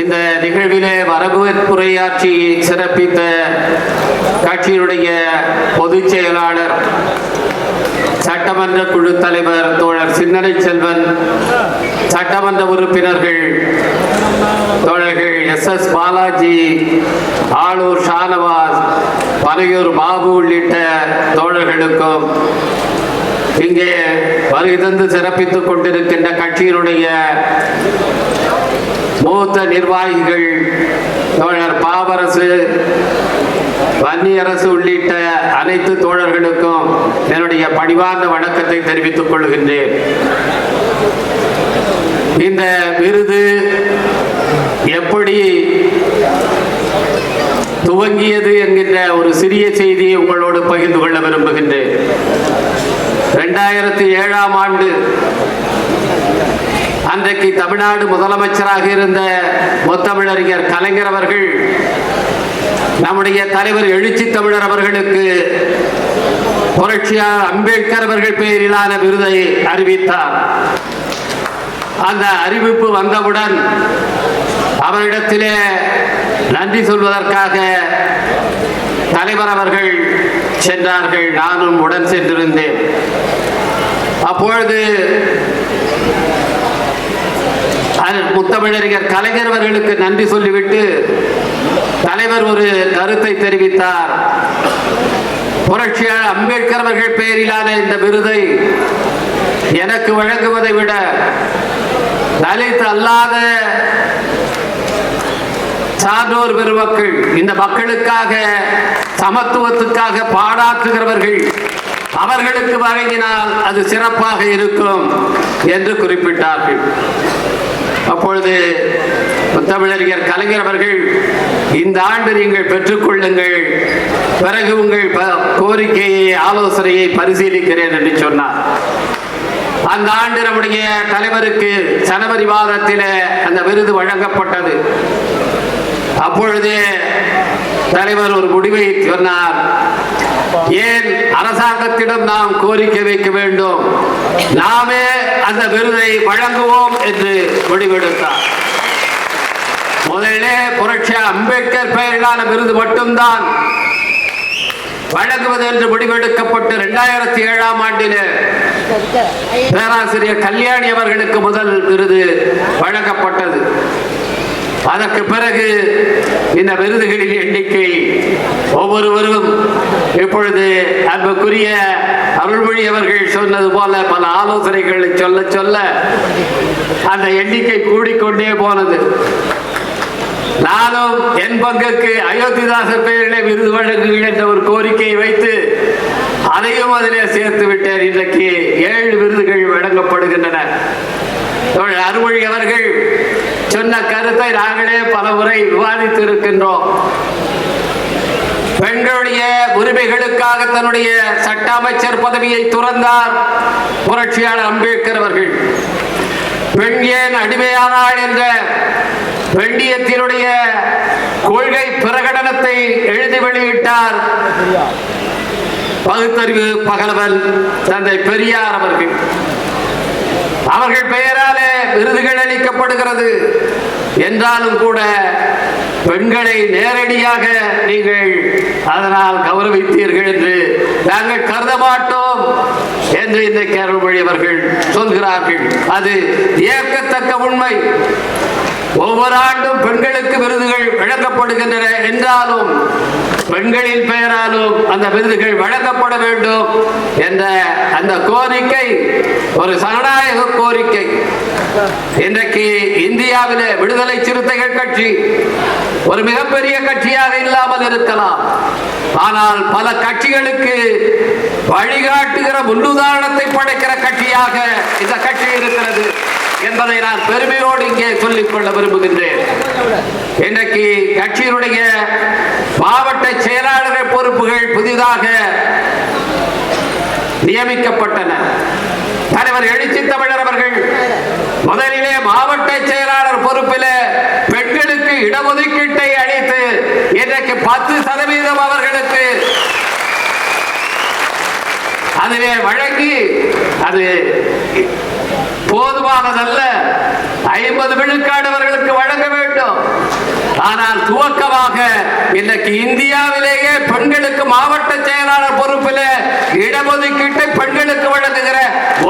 இந்த நிகழ்விலே வரவேற்புரையாற்றி சிறப்பித்த கட்சியினுடைய பொதுச் செயலாளர் சட்டமன்ற குழு தலைவர் தோழர் சிந்தனை செல்வன், சட்டமன்ற உறுப்பினர்கள் தோழர்கள் SS பாலாஜி, ஆளூர் ஷானவாஸ், பனையூர் பாபு உள்ளிட்ட தோழர்களுக்கும் இங்கே வருகை தந்து சிறப்பித்துக் கொண்டிருக்கின்ற கட்சியினுடைய மூத்த நிர்வாகிகள் தோழர் பாவரசு, வன்னியரசு உள்ளிட்ட அனைத்து தோழர்களுக்கும் என்னுடைய பணிவார்ந்த வணக்கத்தை தெரிவித்துக் கொள்கின்றேன். இந்த விருது எப்படி துவங்கியது என்கின்ற ஒரு சிறிய செய்தியை உங்களோடு பகிர்ந்து கொள்ள விரும்புகின்றேன். 2007ஆம் ஆண்டு அன்றைக்கு தமிழ்நாடு முதலமைச்சராக இருந்த முத்தமிழறிஞர் கலைஞர் அவர்கள் நம்முடைய தலைவர் எழுச்சி தமிழர் அவர்களுக்கு புரட்சியாளர் அம்பேத்கர் அவர்கள் பெயரிலான விருதை அறிவித்தார். அந்த அறிவிப்பு வந்தவுடன் அவரிடத்திலே நன்றி சொல்வதற்காக தலைவர் அவர்கள் சென்றார்கள். நானும் உடன் சென்றிருந்தேன். அப்பொழுது முத்தமிழறிஞர் கலைஞர் அவர்களுக்கு நன்றி சொல்லிவிட்டு தலைவர் ஒரு கருத்தை தெரிவித்தார். புரட்சியாளர் அம்பேத்கர் அவர்கள் பெயரிலான இந்த விருதை எனக்கு வழங்குவதை விட தலித் அல்லாத சான்றோர் பெருமக்கள், இந்த மக்களுக்காக சமத்துவத்துக்காக பாடாற்றுகிறவர்கள், அவர்களுக்கு வழங்கினால் அது சிறப்பாக இருக்கும் என்று குறிப்பிட்டார்கள். அப்பொழுது முத்தமிழறிஞர் கலைஞர் அவர்கள், இந்த ஆண்டு நீங்கள் பெற்றுக்கொள்ளுங்கள், பிறகு உங்கள் கோரிக்கையை ஆலோசனையை பரிசீலிக்கிறேன் என்று சொன்னார். அந்த ஆண்டு நம்முடைய தலைவருக்கு ஜனவரி மாதத்தில் அந்த விருது வழங்கப்பட்டது. அப்பொழுது தலைவர் ஒரு முடிவை சொன்னார். ஏன் அரசாங்கத்திடம் நாம் கோரிக்கை வைக்க வேண்டும், நாமே அந்த விருதை வழங்குவோம் என்று முடிவெடுத்தார். முதலிலே புரட்சியாளர் அம்பேத்கர் பெயரிலான விருது மட்டும்தான் வழங்குவது என்று முடிவெடுக்கப்பட்டு 2007ஆம் ஆண்டில் பேராசிரியர் கல்யாணி அவர்களுக்கு முதல் விருது வழங்கப்பட்டது. அதற்கு பிறகு இந்த விருதுகளின் எண்ணிக்கை ஒவ்வொருவரும் இப்பொழுது அன்புக்குரிய அருள்மொழி அவர்கள் சொன்னது போல பல ஆலோசனைகளை சொல்ல சொல்ல அந்த எண்ணிக்கை கூடிக்கொண்டே போனது. நானும் என் பங்குக்கு அயோத்திதாசர் பெயரிலே விருது வழங்குங்கள் என்ற ஒரு கோரிக்கையை வைத்து அதையும் அதிலே சேர்த்து விட்டேன். இன்றைக்கு 7 விருதுகள் வழங்கப்படுகின்றன. அருள்மொழி அவர்கள் சொன்ன கருத்தை நாங்களே பல முறை விவாதித்து இருக்கின்றோம். பெண்களுடைய உரிமைகளுக்காக தன்னுடைய சட்ட அமைச்சர் பதவியை துறந்தார் புரட்சியாளர் அம்பேத்கர் அவர்கள். பெண் ஏன் அடிமையானாள் என்ற பெண்ணியத்தினுடைய கொள்கை பிரகடனத்தை எழுதி வெளியிட்டார் பகுத்தறிவு பகலவன் தந்தை பெரியார் அவர்கள். அவர்கள் பெயராலே விருதுகள் அளிக்கப்படுகிறது என்றாலும் கூட பெண்களை நேரடியாக நீங்கள் அதனால் கௌரவித்தீர்கள் என்று நாங்கள் கருத மாட்டோம் என்று இந்த அருள்மொழி அவர்கள் சொல்கிறார்கள். அது ஏற்கத்தக்க உண்மை. ஒவ்வொரு ஆண்டும் பெண்களுக்கு விருதுகள் வழங்கப்படுகின்றன என்றாலும் பெண்களின் பெயராலும் அந்த விருதுகள் வழங்கப்பட வேண்டும் என்ற அந்த கோரிக்கை ஒரு சனநாயக கோரிக்கை. இன்றைக்கு இந்தியாவிலே விடுதலை சிறுத்தைகள் கட்சி ஒரு மிகப்பெரிய கட்சியாக இல்லாமல் இருக்கலாம், ஆனால் பல கட்சிகளுக்கு வழிகாட்டுகிற முன்னுதாரணத்தை படைக்கிற கட்சியாக இந்த கட்சி இருக்கிறது என்பதை நான் பெருமையோடு இங்கே சொல்லிக் கொள்ள விரும்புகின்றேன். இன்றைக்கு கட்சியினுடைய மாவட்ட செயலாளர்கள் பொறுப்புகள் புதிதாக நியமிக்கப்பட்டன. தலைவர் எழுச்சி தமிழர் அவர்கள் முதலிலே மாவட்ட செயலாளர் பொறுப்பில் பெண்களுக்கு இடஒதுக்கீட்டை அளித்து இன்றைக்கு 10% அவர்களுக்கு அதிலே வழங்கி அது போதுமானதல்ல, 50 விழுக்காடு அவர்களுக்கு வழங்க வேண்டும். ஆனால் துவக்கமாக இன்றைக்கு இந்தியாவிலேயே பெண்களுக்கு மாவட்ட செயலாளர் பொறுப்பில் இடஒதுக்கீட்டை பெண்களுக்கு வழங்குகிற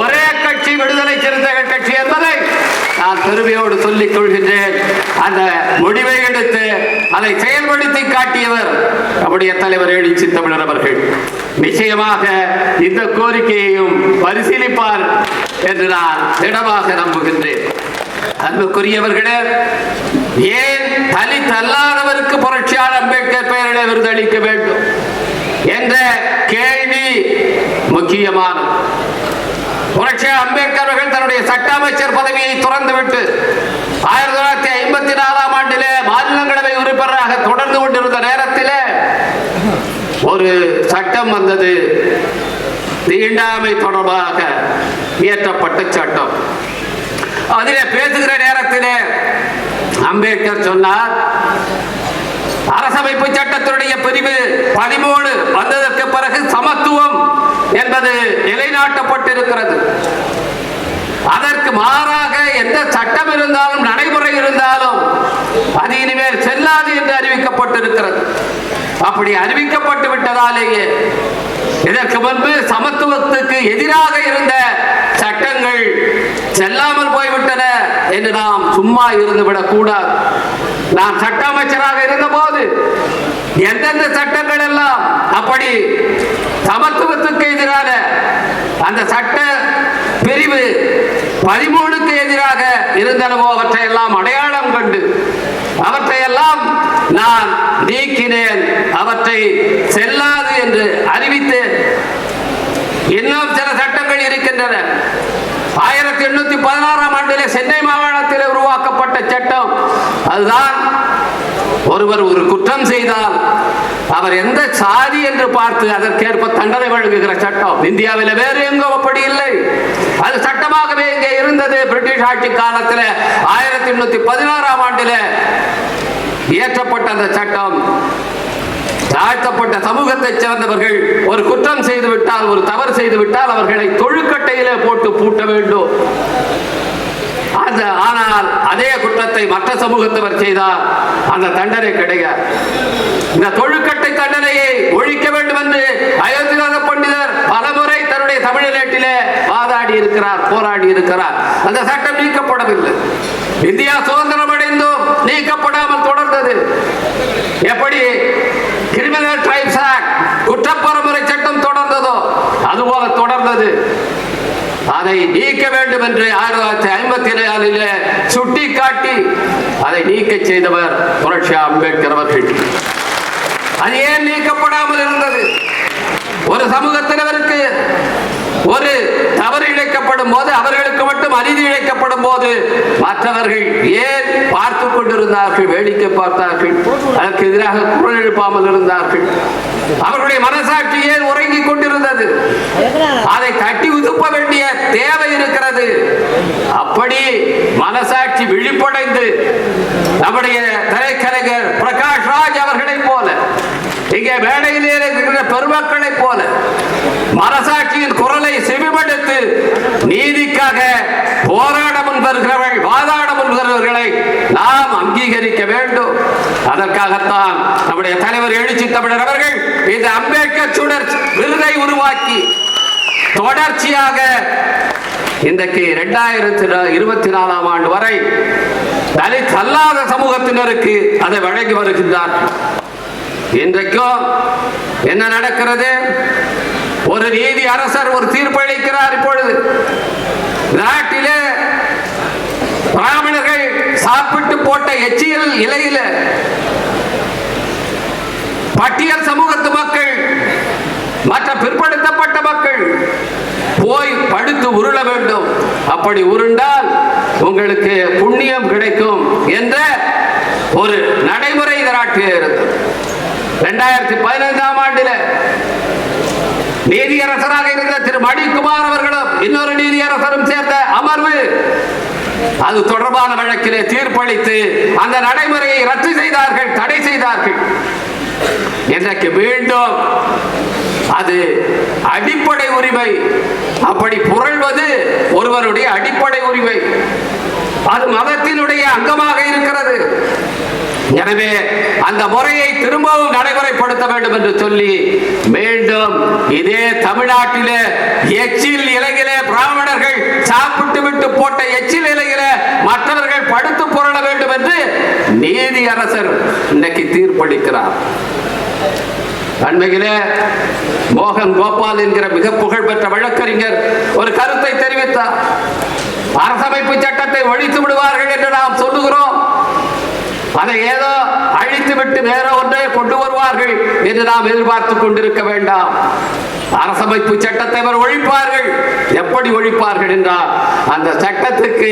ஒரே கட்சி விடுதலை சிறுத்தைகள் கட்சி என்பதை நான் பெருமையோடு சொல்லிக் கொள்கின்றேன். அந்த முடிவை எடுத்து அதை செயல்படுத்தி காட்டியவர் நம்முடைய தலைவர் எழுச்சி தமிழர் அவர்கள். நிச்சயமாக இந்த கோரிக்கையையும் பரிசீலிப்பார் என்று நான் திடமாக நம்புகின்றேன். அன்புக்குரியவர்களே, ஏன் தலித் அல்லாதவருக்கு புரட்சியாளர் அம்பேத்கர் பெயரிலே விருது அளிக்க வேண்டும் என்ற கேள்வி முக்கியமானது. புரட்சியாளர் அம்பேத்கர் அவர்கள் தன்னுடைய சட்ட அமைச்சர் பதவியை துறந்துவிட்டு 1954ஆம் ஆண்டிலே மாநிலங்களவை உறுப்பினராக தொடர்ந்து கொண்டிருந்த நேரத்தில் ஒரு சட்டம் வந்தது. தீண்டாமை தொடர்பாக இயற்றப்பட்ட சட்டம். அதிலே பேசுகிற நேரத்தில் அம்பேத்கர் சொன்னார், அரசமைப்பு சட்டத்தினுடைய பிரிவு 13 வந்ததற்கு பிறகு சமத்துவம் என்பது நிலைநாட்டப்பட்டிருக்கிறது. அதற்கு மாறாக எந்த சட்டம் இருந்தாலும் நடைமுறை இருந்தாலும் அது இனிமேல் செல்லாது என்று அறிவிக்கப்பட்டிருக்கிறது. அப்படி அறிவிக்கப்பட்டு விட்டதாலேயே இதற்கு முன்பு சமத்துவத்துக்கு எதிராக இருந்த சட்டங்கள் செல்லாமல் போய்விட்டன என்று நாம் சும்மா இருந்துவிடக் கூடாது. நாம் சட்ட அமைச்சராக இருந்த போது எந்தெந்த சட்டங்கள் எல்லாம் அப்படி சமத்துவத்துக்கு எதிரான அந்த சட்ட பிரிவு 13க்கு எதிராக இருந்தனவோ அவற்றையெல்லாம் அடையாளம் கண்டு அவற்றையெல்லாம் நான் நீக்கினேன், அவற்றை செல்லாது என்று அறிவித்தேன். இன்னும் சில சட்டங்கள் இருக்கின்றன. 1816ஆம் ஆண்டிலே சென்னை மாகாணத்தில் உருவாக்கப்பட்ட சட்டம், அதுதான் ஒருவர் ஒரு குற்றம் செய்தால் அவர் எந்த சாதி என்று பார்த்து அதற்கேற்ப தண்டனை வழங்குகிற சட்டம். இந்தியாவில் வேறு எங்கும் அப்படி இல்லை. அது சட்டமாகவே இங்கே இருந்தது. பிரிட்டிஷ் ஆட்சி காலத்தில் 1816ஆம் ஆண்டில் இயற்றப்பட்ட அந்த சட்டம், தாழ்த்தப்பட்ட சமூகத்தை சேர்ந்தவர்கள் ஒரு குற்றம் செய்துவிட்டால், ஒரு தவறு செய்துவிட்டால் அவர்களை தொழுக்கட்டையிலே போட்டு பூட்ட வேண்டும். ஆனால் அதே குற்றத்தை மற்ற சமூகத்தவர் செய்தால் அந்த தண்டனை கிடையாது. இந்த தொழுக்கட்டை தண்டனையை ஒழிக்க வேண்டும் என்று அயோத்திதாச பண்டிதர் பலமுறை தன்னுடைய தமிழ்நாட்டிலே வாதாடி இருக்கிறார், போராடி இருக்கிறார். அந்த சட்டம் நீக்கப்படவில்லை. இந்தியா சுதந்திரம் அடைந்தும் நீக்கப்படாமல் தொடர்ந்தது. எப்படி கிரிமினல் ட்ரைப்ஸ் ஆக்ட், குற்றப்பரமுறை சட்டம் தொடர்ந்ததோ அதுபோல தொடர்ந்தது. அதை நீக்க வேண்டும் என்று 1954 சுட்டி காட்டி அதை நீக்க செய்தவர் புரட்சியாளர் அம்பேத்கர் அவர்கள். அது ஏன் நீக்கப்படாமல் இருந்தது? ஒரு சமூகத்தினருக்கு ஒரு தவறு இழைக்கப்படும் போது, அவர்களுக்கு மட்டும் அநீதி இழைக்கப்படும் போது மற்றவர்கள் ஏன் பார்த்து கொண்டிருந்தார்கள், வேடிக்கை பார்த்தார்கள், அதற்கு எதிராக குரல் எழுப்பாமல் இருந்தார்கள்? அவர்களுடைய மனசாட்சி ஏன் உறங்கிக் கொண்டிருந்தது? அதை தட்டி உதுப்ப வேண்டிய தேவை இருக்கிறது. அப்படி மனசாட்சி விழிப்படைந்து நம்முடைய திரைக்கலைஞர் பிரகாஷ் ராஜ் அவர்களை போல, இங்கே மேடையிலே இருக்கிற பெருமக்களை போல மனசாட்சியின் குரலை செவிமடுத்து நீதிக்காக போராட முன்வருகிறவர்கள், வாதாட முன்வருகிறவர்களை நாம் அங்கீகரிக்க வேண்டும். அதற்காகத்தான் நம்முடைய தலைவர் எழுச்சி தமிழர் அவர்கள் இந்த அம்பேத்கர் சுடர் விருதை உருவாக்கி தொடர்ச்சியாக இன்றைக்கு 2024ஆம் ஆண்டு வரை தலித் அல்லாத சமூகத்தினருக்கு அதை வழங்கி வருகின்றார்கள். இன்றைக்கும் என்ன நடக்கிறது? ஒரு நீதி அரசர் ஒரு தீர்ப்பு அளிக்கிறார். இப்பொழுது நாட்டிலே பிராமணர்கள் சாப்பிட்டு போட்ட எச்சியல் இலையில பட்டியல் சமூகத்து மக்கள், மற்ற பிற்படுத்தப்பட்ட மக்கள் போய் படுத்து உருள வேண்டும். அப்படி உருண்டால் உங்களுக்கு புண்ணியம் கிடைக்கும் என்ற ஒரு நடைமுறை நாட்டிலே இருந்தது. 2015ஆம் ஆண்டில் நீதியரசராக இருந்த திரு மணிக்குமார் அவர்களும் இன்னொரு நீதியரசரும் சேர்ந்த அமர்வு அது தொடர்பான வழக்கிலே தீர்ப்பளித்து அந்த நடைமுறையை ரத்து செய்தார்கள், தடை செய்தார்கள். இன்றைக்கு மீண்டும் அது அடிப்படை உரிமை. அப்படி புரள்வது ஒருவருடைய அடிப்படை உரிமை. அது மதத்தினுடைய அங்கமாக இருக்கிறது. எனவே அந்த முறையை திரும்பவும் நடைமுறைப்படுத்த வேண்டும் என்று சொல்லி மீண்டும் இதே தமிழ்நாட்டிலே எச்சில் இலையிலே பிராமணர்கள் சாப்பிட்டு விட்டு போட்ட எச்சில் இலையிலே மற்றவர்கள் படுத்து புரள வேண்டும் என்று நீதி அரசர் இன்னைக்கு தீர்ப்பளிக்கிறார். அண்மையிலே மோகன் கோபால் என்கிற மிக புகழ்பெற்ற வழக்கறிஞர் ஒரு கருத்தை தெரிவித்தார். அரசமைப்பு சட்டத்தை ஒழித்து விடுவார்கள் என்று நாம் சொல்லுகிறோம், அதை ஏதோ அழித்து விட்டு வேற ஒன்றை கொண்டு வருவார்கள் என்று நாம் எதிர்பார்த்துக் கொண்டிருக்க வேண்டாம். அரசமைப்பு சட்டத்தை அவர் ஒழிப்பார்கள். எப்படி ஒழிப்பார்கள் என்றால் அந்த சட்டத்துக்கு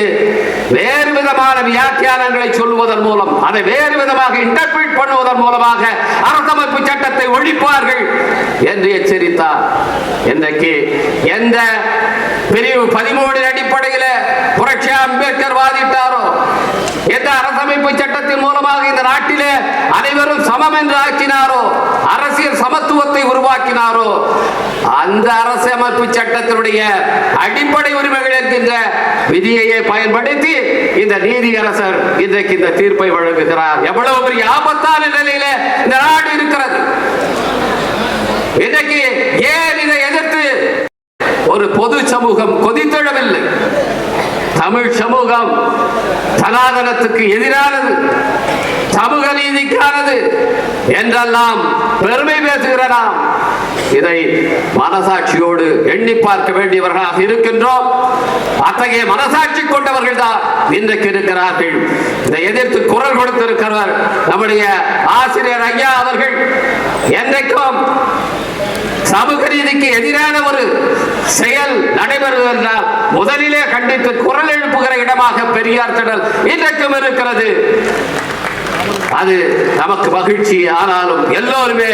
வேறு விதமான வியாக்கியானங்களை சொல்லுவதன் மூலம், அதை வேறு விதமாக இன்டர்பிரேட் பண்ணுவதன் மூலமாக அரசமைப்பு சட்டத்தை ஒழிப்பார்கள் என்று எச்சரித்தார். இன்றைக்கு எந்த பிரிவு 13 அடிப்படையில் புரட்சி அம்பேத்கர் வாதிட்டாரோ, எந்த அரசமைப்பு சட்டத்தின் மூலமாக இந்த நாட்டிலே அனைவரும் சமம் என்று ஆக்கினாரோ, அரசியல் சமத்துவத்தை உருவாக்கினாரோ, அந்த அரசமைப்பு சட்டத்தினுடைய அடிப்படை உரிமைகள் என்கின்ற விதியையே பயன்படுத்தி இந்த நீதியரசர் இன்றைக்கு இந்த தீர்ப்பை வழங்குகிறார். எவ்வளவு பெரிய ஆபத்தான நிலையில இந்த நாடு இருக்கிறது. இன்றைக்கு ஏன் இதை எதிர்த்து ஒரு பொது சமூகம் கொதித்தெழவில்லை? தமிழ் சமூகம் சனாதனத்துக்கு எதிரானது, சமூக நீதிக்கானது என்றெல்லாம் பெருமை பேசுகிற நாம் இதை மனசாட்சியோடு எண்ணி பார்க்க வேண்டியவர்களாக இருக்கின்றோம். அத்தகைய மனசாட்சி கொண்டவர்கள் தான் இன்றைக்கு இருக்கிறார்கள். இதை எதிர்த்து குரல் கொடுத்திருக்கிறவர் நம்முடைய ஆசிரியர் ஐயா அவர்கள். என்றைக்கும் சமூக நீதிக்கு எதிரான ஒரு செயல் நடைபெறுவதால் முதலிலே கண்டித்து குரல் எழுப்புகிற இடமாக பெரியார் திடல் இன்றைக்கும் இருக்கிறது. அது நமக்கு மகிழ்ச்சி. ஆனாலும் எல்லோருமே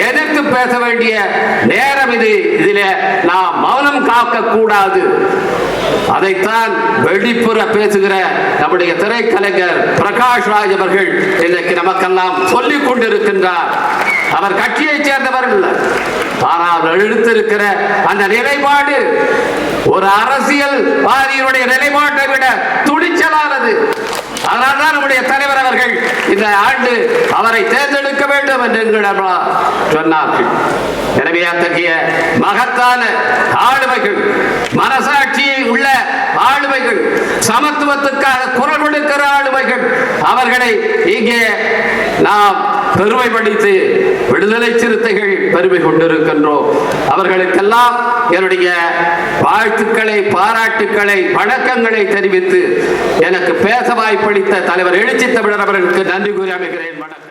எதிர்த்து பேச வேண்டிய நேரம் இது. இதிலே நாம் மௌனம் காக்க கூடாது. அதைத்தான் வெளிப்புற பேசுகிற நம்முடைய திரைக்கலைஞர் பிரகாஷ் ராஜ் அவர்கள் இன்றைக்கு நமக்கெல்லாம் சொல்லிக் கொண்டிருக்கின்றார். அவர் கட்சியை சேர்ந்தவர் இல்லை, ஆனால் எழுத்திருக்கிற அந்த நிலைப்பாடு ஒரு அரசியல்வாதியினுடைய நிலைப்பாட்டை விட துணிச்சலானது. அதனால்தான் நம்முடைய தலைவர் அவர்கள் இந்த ஆண்டு அவரை தேர்ந்தெடுக்க வேண்டும் என்று சொன்னார்கள். எனவே அத்தகைய மகத்தான ஆளுமைகள், மனசாட்சியை உள்ள ஆளுமைகள், சமத்துவத்துக்காக குரல் கொடுக்கிற ஆளுமைகள், அவர்களை இங்கே நாம் பெருமைப்படுத்தி விடுதலை சிறுத்தைகள் பெருமை கொண்டிருக்கின்றோம். அவர்களுக்கெல்லாம் என்னுடைய வாழ்த்துக்களை, பாராட்டுக்களை, வணக்கங்களை தெரிவித்து எனக்கு பேச வாய்ப்பளித்த தலைவர் எழுச்சி தமிழர் அவர்களுக்கு நன்றி கூறி அமைகிறேன். வணக்கம்.